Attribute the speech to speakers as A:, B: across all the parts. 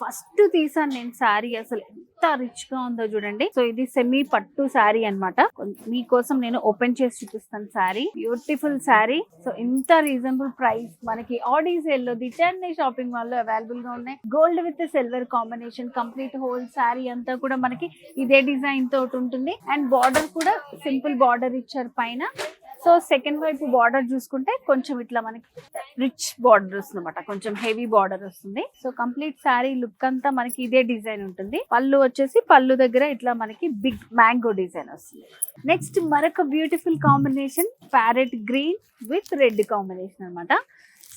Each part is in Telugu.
A: ఫస్ట్ తీసాను నేను శారీ, అసలు ఎంత రిచ్ గా ఉందో చూడండి. సో ఇది సెమీ పట్టు శారీ అన్నమాట. మీకోసం నేను ఓపెన్ చేసి చూపిస్తాను శారీ. బ్యూటిఫుల్ శారీ. సో ఇంత రీజనబుల్ ప్రైస్ మనకి ఆడి సేల్ లో ది చెన్నై షాపింగ్ మాల్ లో అవైలబుల్ గా ఉన్నాయి. Gold with silver combination, complete whole sari అంతా కూడా మనకి ఇదే డిజైన్ తోటి ఉంటుంది. అండ్ బార్డర్ కూడా సింపుల్ బార్డర్ ఇచ్చారు పైన. సో సెకండ్ వైపు బార్డర్ చూసుకుంటే కొంచెం ఇట్లా మనకి రిచ్ బార్డర్ వస్తుంది అనమాట, కొంచెం హెవీ బార్డర్ వస్తుంది. సో కంప్లీట్ శారీ లుక్ అంతా మనకి ఇదే డిజైన్ ఉంటుంది. పళ్ళు వచ్చేసి పళ్ళు దగ్గర ఇట్లా మనకి బిగ్ మ్యాంగో డిజైన్ వస్తుంది. నెక్స్ట్ మరొక beautiful combination, parrot green with red combination అన్నమాట.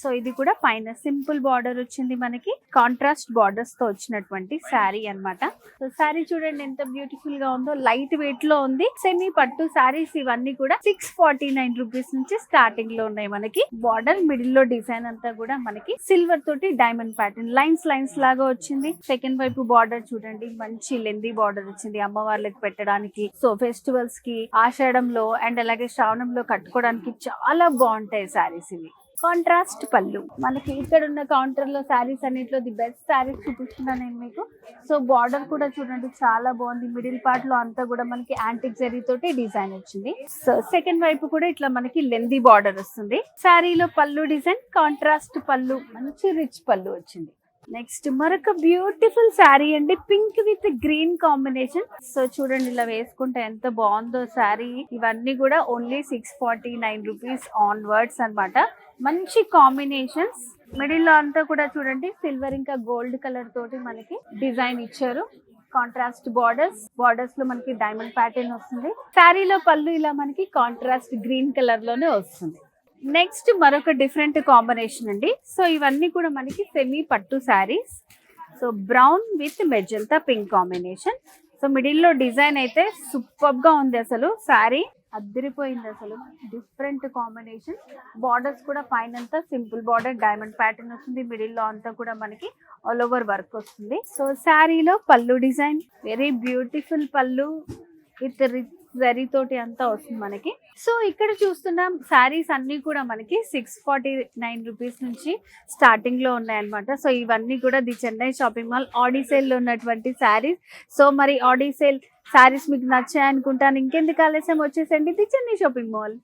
A: సో ఇది కూడా పైన సింపుల్ బార్డర్ వచ్చింది, మనకి కాంట్రాస్ట్ బార్డర్స్ తో వచ్చినటువంటి శారీ అన్నమాట. సో శారీ చూడండి ఎంత బ్యూటిఫుల్ గా ఉందో, లైట్ వెయిట్ లో ఉంది. సెమీ పట్టు శారీస్ ఇవన్నీ కూడా 649 రూపీస్ నుంచి స్టార్టింగ్ లో ఉన్నాయి. మనకి బార్డర్ మిడిల్ లో డిజైన్ అంతా కూడా మనకి సిల్వర్ తోటి డైమండ్ ప్యాటర్న్ లైన్స్ లాగా వచ్చింది. సెకండ్ వైపు బార్డర్ చూడండి, మంచి లెందీ బార్డర్ వచ్చింది అమ్మవార్లకు పెట్టడానికి. సో ఫెస్టివల్స్ కి, ఆషాఢంలో అండ్ అలాగే శ్రావణంలో కట్టుకోవడానికి చాలా బాగుంటాయి శారీస్ ఇవి. కాంట్రాస్ట్ పళ్ళు మనకి ఇక్కడ ఉన్న కౌంటర్ లో శారీస్ అన్నిట్లో ది బెస్ట్ శారీస్ చూపిస్తున్నాను నేను మీకు. సో బార్డర్ కూడా చూడండి చాలా బాగుంది. మిడిల్ పార్ట్ లో అంతా కూడా మనకి యాంటిక్ జరీ తోటి డిజైన్ వచ్చింది. సో సెకండ్ వైపు కూడా ఇట్లా మనకి లెందీ బార్డర్ వస్తుంది. శారీలో పళ్ళు డిజైన్ కాంట్రాస్ట్ పళ్ళు, మంచి రిచ్ పళ్ళు వచ్చింది. నెక్స్ట్ మరొక బ్యూటిఫుల్ శారీ అండి, pink with green combination. So చూడండి ఇలా వేసుకుంటే ఎంత బాగుందో శారీ. ఇవన్నీ కూడా ఓన్లీ 649 రూపీస్ ఆన్వర్డ్స్ అన్నమాట. మంచి కాంబినేషన్స్. మిడిల్ లో అంతా కూడా చూడండి సిల్వర్ ఇంకా గోల్డ్ కలర్ తోటి మనకి డిజైన్ ఇచ్చారు. కాంట్రాస్ట్ బార్డర్స్ లో మనకి డైమండ్ ప్యాటర్న్ వస్తుంది. శారీలో పళ్ళు ఇలా మనకి కాంట్రాస్ట్ గ్రీన్ కలర్ లోనే వస్తుంది. నెక్స్ట్ మరొక డిఫరెంట్ కాంబినేషన్ అండి. సో ఇవన్నీ కూడా మనకి సెమీ పట్టు saris. So brown with magenta pink combination. So middle లో డిజైన్ అయితే సూపర్ గా ఉంది, అసలు శారీ అద్దరిపోయింది అసలు. Different combination. బార్డర్స్ కూడా పైన అంతా సింపుల్ బార్డర్ డైమండ్ ప్యాటర్న్ వస్తుంది. మిడిల్ లో అంతా కూడా మనకి ఆల్ ఓవర్ వర్క్ వస్తుంది. సో శారీలో పళ్ళు డిజైన్ వెరీ బ్యూటిఫుల్ పళ్ళు విత్ రిచ్ జరీ తోటి అంతా వస్తుంది మనకి. సో ఇక్కడ చూస్తున్నాం శారీస్ అన్ని కూడా మనకి 649 రూపీస్ నుంచి స్టార్టింగ్ లో ఉన్నాయన్నమాట. సో ఇవన్నీ కూడా the Chennai shopping mall Audi sale లో ఉన్నటువంటి శారీస్. సో మరి ఆడి సేల్ శారీస్ మీకు నచ్చాయనుకుంటాను. ఇంకెందుకు ఆలస్యం, వచ్చేసండి ది చెన్నై షాపింగ్ మాల్.